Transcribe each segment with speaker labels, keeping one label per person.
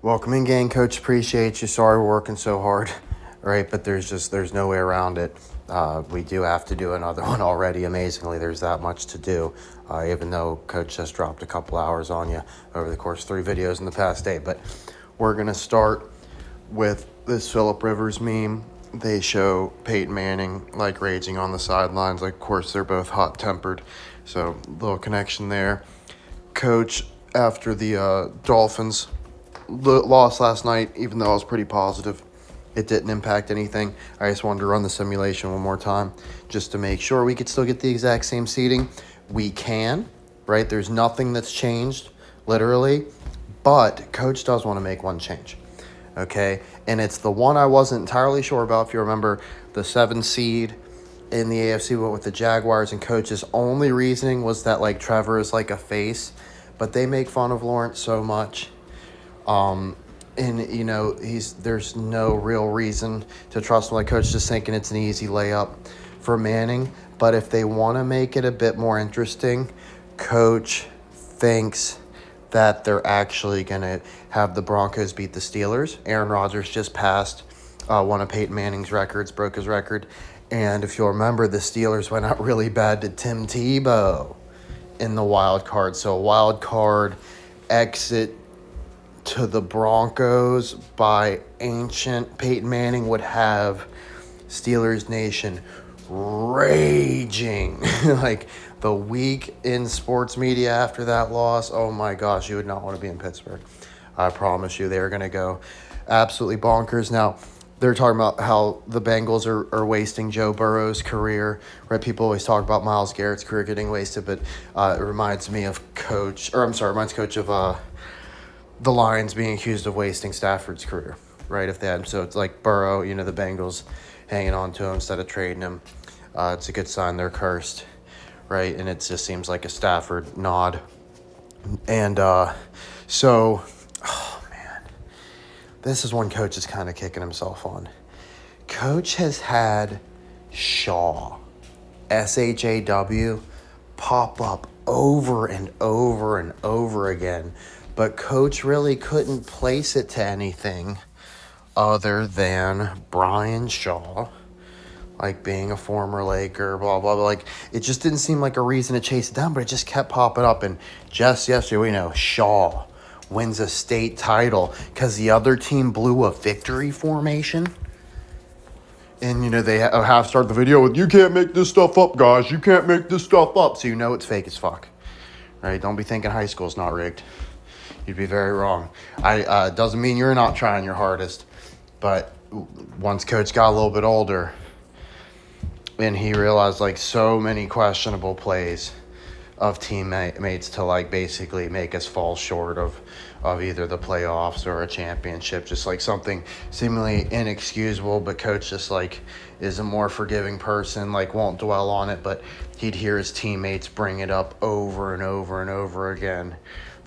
Speaker 1: Welcome in, gang. Coach, appreciate you. Sorry we're working so hard, right? But there's no way around it. We do have to do another one already. Amazingly, there's that much to do, even though Coach just dropped a couple hours on you over the course of 3 videos in the past day. But we're going to start with this Phillip Rivers meme. They show Peyton Manning like raging on the sidelines. Like, of course, they're both hot-tempered, so little connection there. Coach, after the Dolphins lost last night, even though I was pretty positive it didn't impact anything. I just wanted to run the simulation one more time just to make sure we could still get the exact same seating. We can, right? There's nothing that's changed, literally, but Coach does want to make one change, okay? And it's the one I wasn't entirely sure about. If you remember, the 7 seed in the AFC went with the Jaguars, and Coach's only reasoning was that, like, Trevor is like a face, but they make fun of Lawrence so much. And, you know, there's no real reason to trust him. Like, Coach just thinking it's an easy layup for Manning. But if they want to make it a bit more interesting, Coach thinks that they're actually going to have the Broncos beat the Steelers. Aaron Rodgers just passed one of Peyton Manning's records, broke his record. And if you'll remember, the Steelers went out really bad to Tim Tebow in the wild card. So a wild card exit to the Broncos by ancient Peyton Manning would have Steelers Nation raging. Like, the week in sports media after that loss, oh my gosh, you would not want to be in Pittsburgh. I promise you, they're going to go absolutely bonkers. Now, they're talking about how the Bengals are wasting Joe Burrow's career, right? People always talk about Myles Garrett's career getting wasted, but it reminds me of Coach of the Lions being accused of wasting Stafford's career, right? If they had him. So it's like Burrow, you know, the Bengals hanging on to him instead of trading him. It's a good sign they're cursed, right? And it just seems like a Stafford nod. And so, oh man, this is one Coach is kind of kicking himself on. Coach has had Shaw, SHAW, pop up over and over and over again. But Coach really couldn't place it to anything other than Brian Shaw, like being a former Laker, blah, blah, blah. Like, it just didn't seem like a reason to chase it down, but it just kept popping up. And just yesterday, we know Shaw wins a state title because the other team blew a victory formation. And, you know, they have started the video with, "You can't make this stuff up, guys. You can't make this stuff up." So you know it's fake as fuck, right? Don't be thinking high school's not rigged. You'd be very wrong. Doesn't mean you're not trying your hardest, but once Coach got a little bit older and he realized, like, so many questionable plays of teammates to, like, basically make us fall short of either the playoffs or a championship, just like something seemingly inexcusable, but Coach just, like, is a more forgiving person, like, won't dwell on it, but he'd hear his teammates bring it up over and over and over again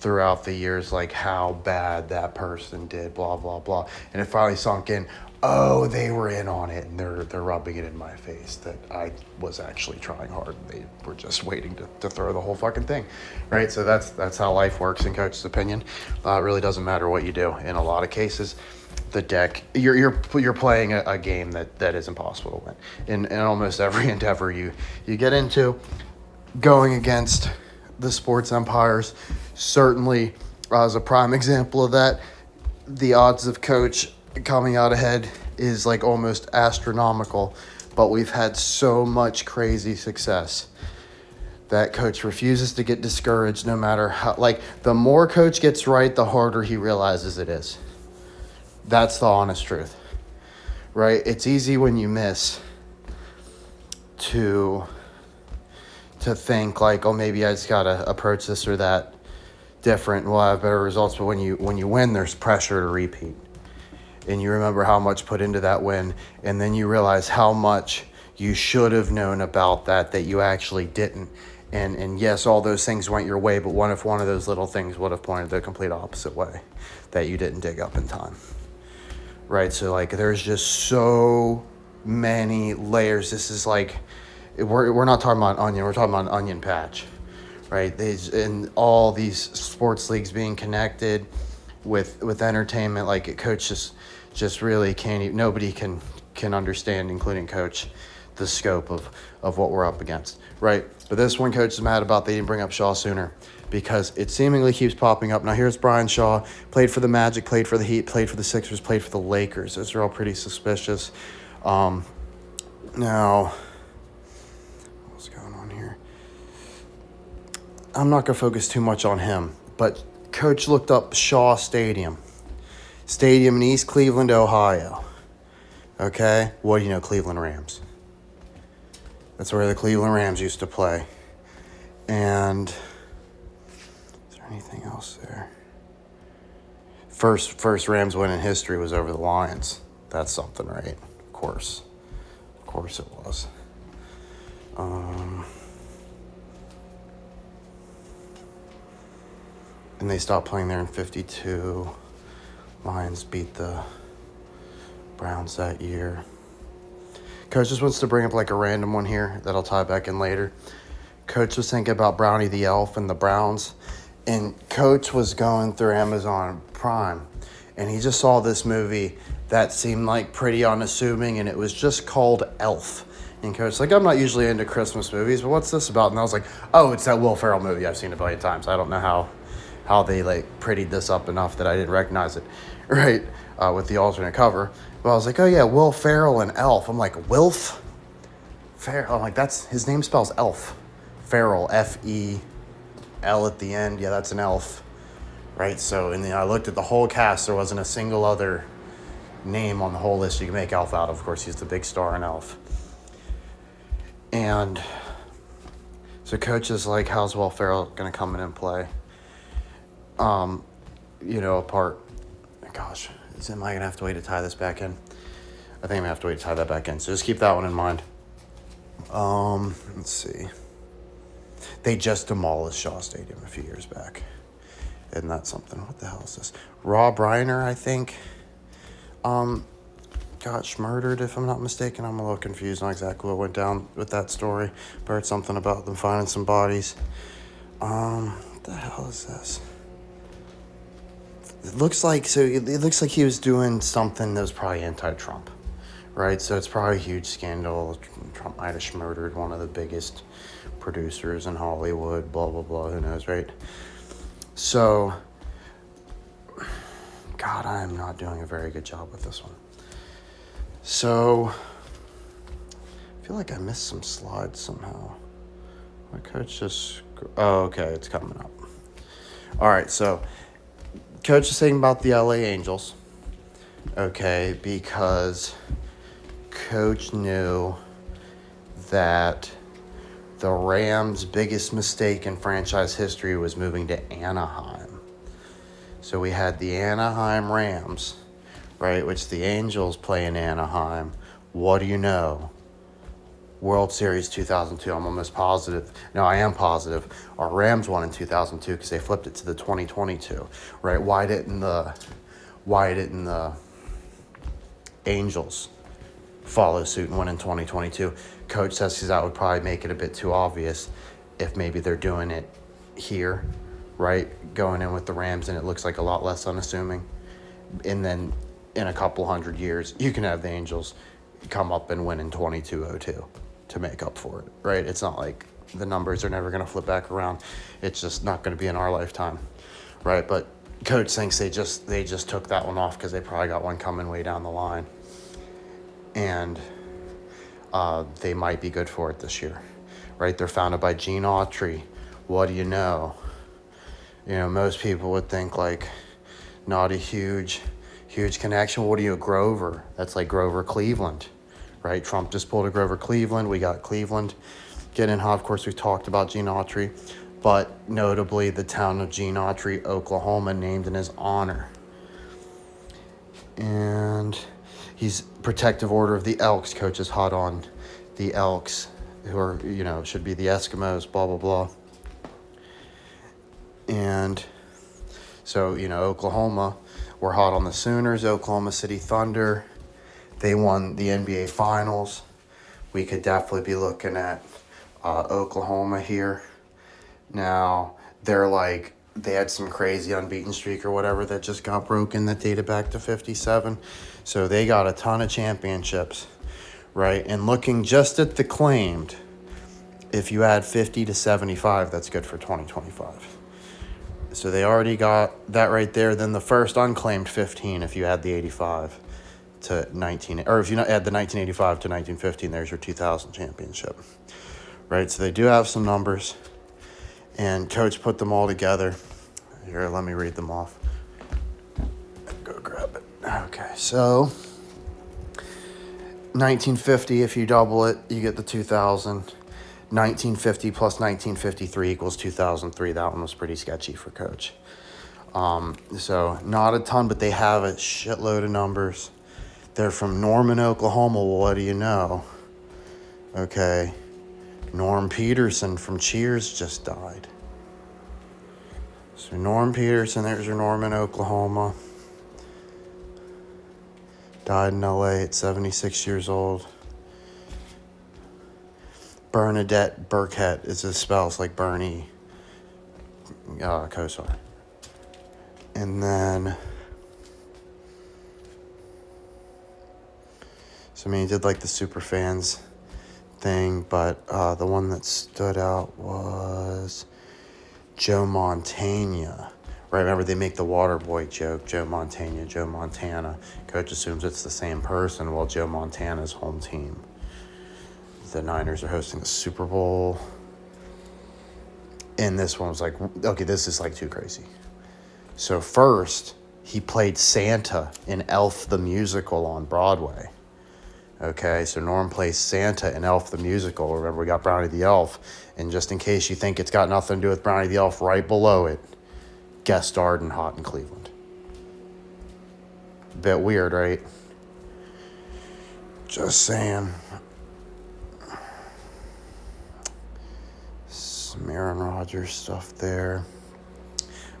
Speaker 1: throughout the years, like how bad that person did, blah, blah, blah. And it finally sunk in, oh, they were in on it, and they're rubbing it in my face that I was actually trying hard, and they were just waiting to throw the whole fucking thing, right? So that's how life works in Coach's opinion. It really doesn't matter what you do. In a lot of cases, the deck, you're playing a game that is impossible to win. In almost every endeavor you get into, going against the sports empires, certainly as a prime example of that, the odds of Coach coming out ahead is like almost astronomical, but we've had so much crazy success that Coach refuses to get discouraged no matter how. Like, the more Coach gets right, the harder he realizes it is. That's the honest truth, right? It's easy when you miss to think like, oh, maybe I just gotta approach this or that different and we'll have better results. But when you win, there's pressure to repeat, and you remember how much put into that win, and then you realize how much you should have known about that you actually didn't. And yes, all those things went your way, but what if one of those little things would have pointed the complete opposite way that you didn't dig up in time, right? So, like, there's just so many layers. This is like, we're not talking about onion, we're talking about an onion patch, right? And all these sports leagues being connected, with entertainment. Like coach just really can't even, nobody can understand, including coach, the scope of what we're up against, right? But this one coach is mad about they didn't bring up Shaw sooner because it seemingly keeps popping up. Now here's Brian Shaw, played for the Magic, played for the Heat, played for the Sixers, played for the Lakers. Those are all pretty suspicious. Now, what's going on here? I'm not going to focus too much on him, but coach looked up Shaw Stadium in East Cleveland, Ohio. Okay? What do you know, Cleveland Rams? That's where the Cleveland Rams used to play. And is there anything else there? First Rams win in history was over the Lions. That's something, right? Of course it was. And they stopped playing there in 52. Lions beat the Browns that year. Coach just wants to bring up like a random one here that I'll tie back in later. Coach was thinking about Brownie the Elf and the Browns. And Coach was going through Amazon Prime. And he just saw this movie that seemed like pretty unassuming. And it was just called Elf. And Coach's like, I'm not usually into Christmas movies, but what's this about? And I was like, oh, it's that Will Ferrell movie I've seen a billion times. I don't know how they like prettied this up enough that I didn't recognize it, right? With the alternate cover. But I was like, oh yeah, Will Ferrell and Elf. I'm like, Wilf Ferrell. I'm like, that's his name spells Elf. Ferrell, F-E-L at the end. Yeah, that's an elf, right? So, and then I looked at the whole cast. There wasn't a single other name on the whole list you can make Elf out of. Of course, he's the big star in Elf. And so Coach is like, how's Will Ferrell going to come in and play? Apart. Gosh, am I going to have to wait to tie this back in? I think I'm going to have to wait to tie that back in. So just keep that one in mind. Let's see. They just demolished Shaw Stadium a few years back. Isn't that something? What the hell is this? Rob Reiner, I think, got murdered, if I'm not mistaken. I'm a little confused on exactly what went down with that story. But I heard something about them finding some bodies. What the hell is this? It looks like he was doing something that was probably anti-Trump, right? So it's probably a huge scandal. Trump might have murdered one of the biggest producers in Hollywood, blah, blah, blah, who knows, right? So, God, I am not doing a very good job with this one. So, I feel like I missed some slides somehow. My coach just, okay, it's coming up. All right, so Coach is saying about the LA Angels, okay, because Coach knew that the Rams' biggest mistake in franchise history was moving to Anaheim. So we had the Anaheim Rams, right, which the Angels play in Anaheim. What do you know? World Series 2002. I'm almost positive. No, I am positive. Our Rams won in 2002 because they flipped it to the 2022, right? Why didn't the Angels follow suit and win in 2022? Coach says because that would probably make it a bit too obvious if maybe they're doing it here, right? Going in with the Rams and it looks like a lot less unassuming. And then in a couple hundred years, you can have the Angels come up and win in 2202 to make up for it, right? It's not like the numbers are never going to flip back around. It's just not going to be in our lifetime, right? But Coach thinks they just took that one off because they probably got one coming way down the line. And they might be good for it this year, right? They're founded by Gene Autry. What do you know? You know, most people would think like not a huge connection. What do you, Grover? That's like Grover Cleveland, right? Trump just pulled a Grover Cleveland. We got Cleveland getting hot. Of course, we've talked about Gene Autry, but notably the town of Gene Autry, Oklahoma, named in his honor. And he's protective order of the Elks. Coach is hot on the Elks, who are, should be the Eskimos, blah, blah, blah. And so, Oklahoma, we're hot on the Sooners, Oklahoma City Thunder. They won the NBA Finals. We could definitely be looking at Oklahoma here. Now, they're like they had some crazy unbeaten streak or whatever that just got broken that dated back to 57. So they got a ton of championships, right? And looking just at the claimed, if you add 50 to 75, that's good for 2025. So they already got that right there. Then the first unclaimed 15, if you add the 85 to 19, or if you add the 1985 to 1915, there's your 2000 championship, right? So they do have some numbers, and Coach put them all together. Here, let me read them off. Go grab it. Okay, so 1950, if you double it, you get the 2000. 1950 plus 1953 equals 2003. That one was pretty sketchy for Coach. So not a ton, but they have a shitload of numbers. They're from Norman, Oklahoma. Well, what do you know? Okay. Norm Peterson from Cheers just died. So Norm Peterson, there's your Norman, Oklahoma. Died in LA at 76 years old. Bernadette Burkett is his spells like Bernie Kosar. And then, so I mean, he did like the super fans thing, but the one that stood out was Joe Montana. Right, remember they make the water boy joke, Joe Montana, Joe Montana. Coach assumes it's the same person. Well, Joe Montana's home team. The Niners are hosting the Super Bowl. And this one was like, okay, this is like too crazy. So first, he played Santa in Elf the Musical on Broadway. Okay, so Norm plays Santa in Elf the Musical. Remember, we got Brownie the Elf. And just in case you think it's got nothing to do with Brownie the Elf, right below it, guest starred in Hot in Cleveland. Bit weird, right? Just saying. Some Aaron Rodgers stuff there.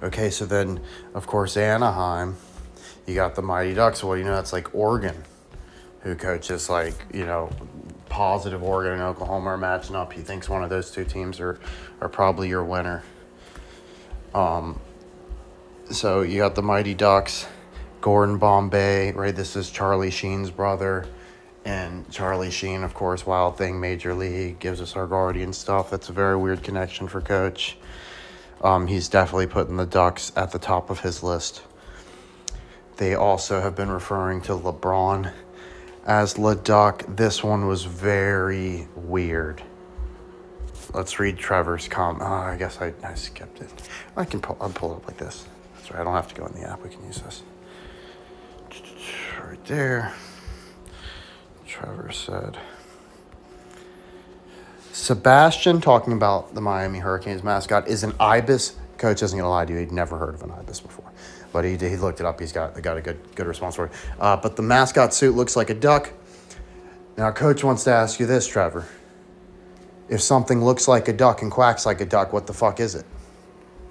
Speaker 1: Okay, so then, of course, Anaheim, you got the Mighty Ducks. Well, you know, that's like Oregon, who coaches like, you know, positive Oregon and Oklahoma are matching up. He thinks one of those two teams are probably your winner. So you got the Mighty Ducks, Gordon Bombay, right? This is Charlie Sheen's brother. And Charlie Sheen, of course, Wild Thing, Major League, gives us our Guardian stuff. That's a very weird connection for Coach. He's definitely putting the Ducks at the top of his list. They also have been referring to LeBron as LeDuck. This one was very weird. Let's read Trevor's comment. I guess I skipped it. I'll pull it up like this. That's right, I don't have to go in the app. We can use this. Right there. Trevor said, Sebastian, talking about the Miami Hurricanes mascot, is an ibis. Coach isn't going to lie to you. He'd never heard of an ibis before. But he looked it up. He got a good response for it. But the mascot suit looks like a duck. Now, Coach wants to ask you this, Trevor. If something looks like a duck and quacks like a duck, what the fuck is it?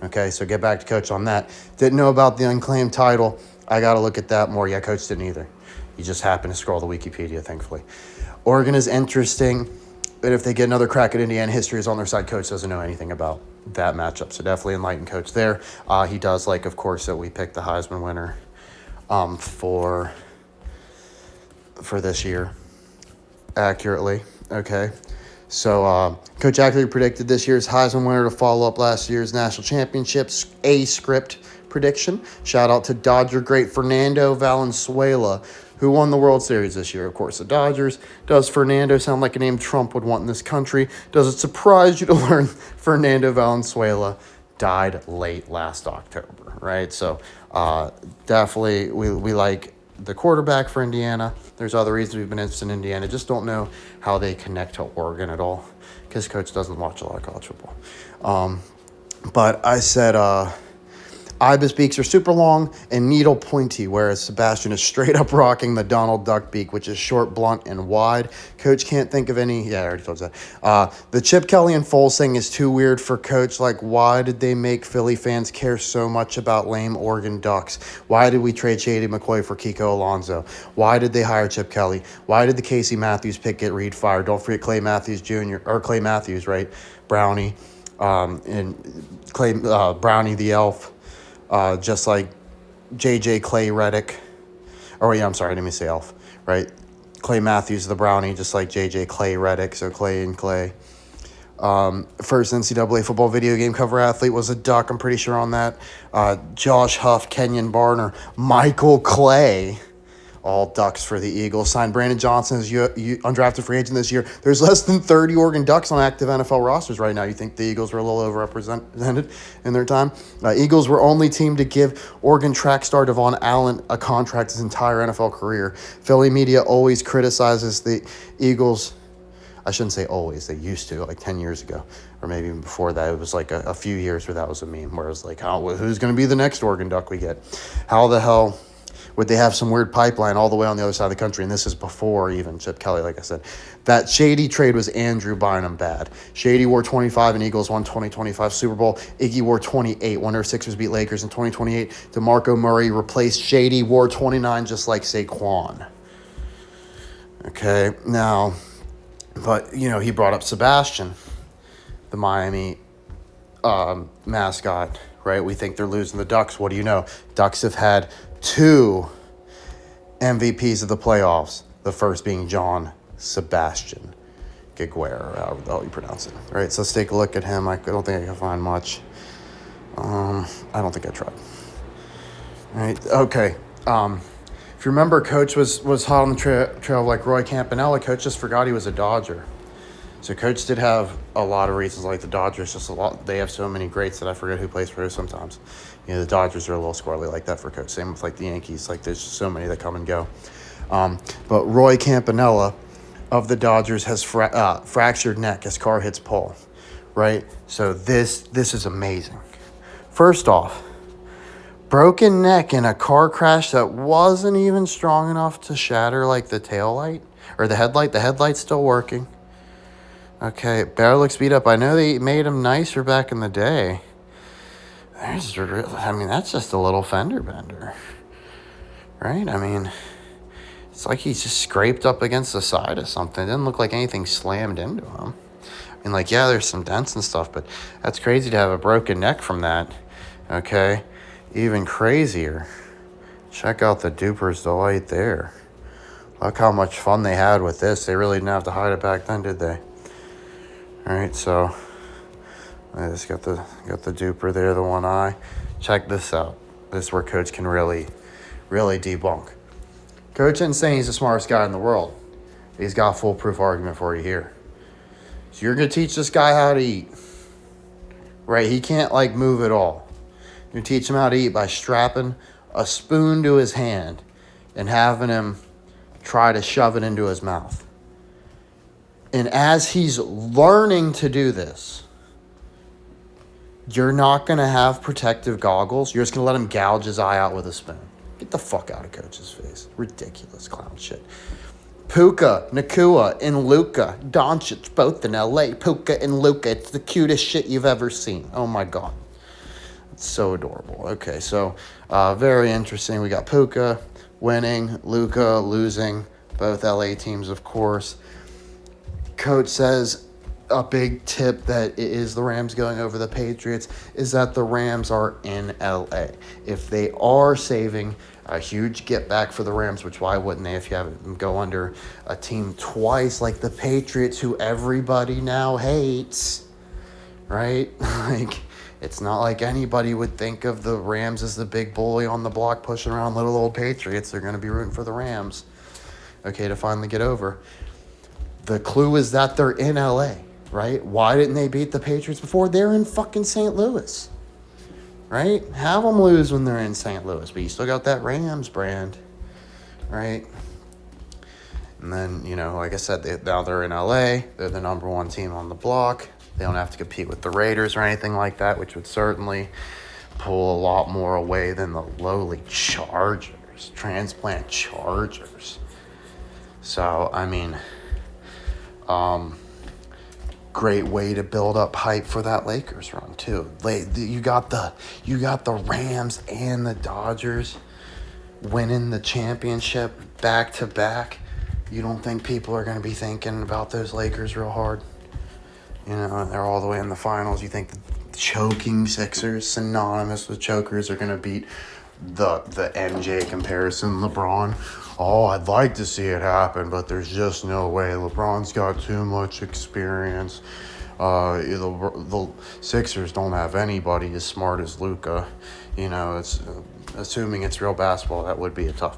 Speaker 1: Okay, so get back to Coach on that. Didn't know about the unclaimed title. I got to look at that more. Yeah, Coach didn't either. You just happen to scroll the Wikipedia, thankfully. Oregon is interesting, but if they get another crack at Indiana, history is on their side. Coach doesn't know anything about that matchup, so definitely enlighten Coach there. He does like, of course, that we picked the Heisman winner for this year accurately. Okay, so Coach accurately predicted this year's Heisman winner to follow up last year's national championships. A script prediction. Shout out to Dodger great Fernando Valenzuela, who won the World Series this year. Of course, the Dodgers. Does Fernando sound like a name Trump would want in this country? Does it surprise you to learn Fernando Valenzuela died late last October, right? So definitely we like the quarterback for Indiana. There's other reasons we've been interested in Indiana. Just don't know how they connect to Oregon at all because Coach doesn't watch a lot of college football. But I said Ibis beaks are super long and needle pointy, whereas Sebastian is straight up rocking the Donald Duck beak, which is short, blunt, and wide. Coach can't think of any. Yeah, I already told you that. The Chip Kelly and Foles thing is too weird for Coach. Like, why did they make Philly fans care so much about lame Oregon Ducks? Why did we trade Shady McCoy for Kiko Alonso? Why did they hire Chip Kelly? Why did the Casey Matthews pick get Reed fired? Don't forget Clay Matthews Jr. or Clay Matthews, right? Brownie. And Clay Brownie the Elf, just like J.J. Clay Reddick. Oh, yeah, I'm sorry, I didn't mean to say Elf, right? Clay Matthews the Brownie, just like J.J. Clay Reddick, so Clay and Clay. First NCAA football video game cover athlete was a Duck, I'm pretty sure on that. Josh Huff, Kenyon Barner, Michael Clay, all Ducks for the Eagles. Signed Brandon Johnson as undrafted free agent this year. There's less than 30 Oregon Ducks on active NFL rosters right now. You think the Eagles were a little overrepresented in their time? Eagles were only team to give Oregon track star Devon Allen a contract his entire NFL career. Philly media always criticizes the Eagles. I shouldn't say always. They used to, like 10 years ago. Or maybe even before that. It was like a few years where that was a meme. Where it was like, who's going to be the next Oregon Duck we get? How the hell would they have some weird pipeline all the way on the other side of the country? And this is before even Chip Kelly, like I said. That Shady trade was Andrew Bynum bad. Shady wore 25 and Eagles won 2025 Super Bowl. Iggy wore 28. Wonder if Sixers beat Lakers in 2028. DeMarco Murray replaced Shady, wore 29 just like Saquon. Okay, now, but, he brought up Sebastian, the Miami mascot, right? We think they're losing the Ducks. What do you know? Ducks have had 2 MVPs of the playoffs, the first being John Sebastian Giguere, however the hell you pronounce it. All right, so let's take a look at him. I don't think I can find much. I don't think I tried. All right, okay. If you remember, Coach was hot on the trail like Roy Campanella. Coach just forgot he was a Dodger. So Coach did have a lot of reasons, like the Dodgers, just a lot. They have so many greats that I forget who plays for who sometimes. The Dodgers are a little squirrely like that for Coach. Same with like the Yankees. Like there's just so many that come and go. But Roy Campanella of the Dodgers has fractured neck as car hits pole, right? So this is amazing. First off, broken neck in a car crash that wasn't even strong enough to shatter like the tail light or the headlight. The headlight's still working. Okay, barrel looks beat up. I know they made him nicer back in the day. That's just a little fender bender, right? It's like he's just scraped up against the side of something. It didn't look like anything slammed into him. There's some dents and stuff, but that's crazy to have a broken neck from that. Okay, even crazier. Check out the Duper's Delight there. Look how much fun they had with this. They really didn't have to hide it back then, did they? All right, so I just got the Duper there, the one eye. Check this out. This is where Coach can really, really debunk. Coach isn't saying he's the smartest guy in the world. He's got a foolproof argument for you here. So you're going to teach this guy how to eat. Right? He can't, move at all. You're going to teach him how to eat by strapping a spoon to his hand and having him try to shove it into his mouth. And as he's learning to do this, you're not going to have protective goggles. You're just going to let him gouge his eye out with a spoon. Get the fuck out of Coach's face. Ridiculous clown shit. Puka, Nakua, and Luka Doncic, both in L.A. Puka and Luka. It's the cutest shit you've ever seen. Oh, my God. It's so adorable. Okay, so very interesting. We got Puka winning, Luka losing. Both L.A. teams, of course. Coach says a big tip that it is the Rams going over the Patriots is that the Rams are in LA. If they are saving a huge get back for the Rams, which why wouldn't they if you have them go under a team twice like the Patriots, who everybody now hates, right? It's not like anybody would think of the Rams as the big bully on the block pushing around little old Patriots. They're going to be rooting for the Rams, okay, to finally get over. The clue is that they're in LA, right? Why didn't they beat the Patriots before? They're in fucking St. Louis, right? Have them lose when they're in St. Louis, but you still got that Rams brand, right? And then, like I said, now they're in LA. They're the number one team on the block. They don't have to compete with the Raiders or anything like that, which would certainly pull a lot more away than the lowly Chargers, transplant Chargers. So, great way to build up hype for that Lakers run too. You got the Rams and the Dodgers winning the championship back to back. You don't think people are going to be thinking about those Lakers real hard? You know, and they're all the way in the finals. You think the choking Sixers, synonymous with chokers, are going to beat the MJ comparison, LeBron? Oh, I'd like to see it happen, but there's just no way. LeBron's got too much experience. The Sixers don't have anybody as smart as Luka. You know, it's assuming it's real basketball, that would be a tough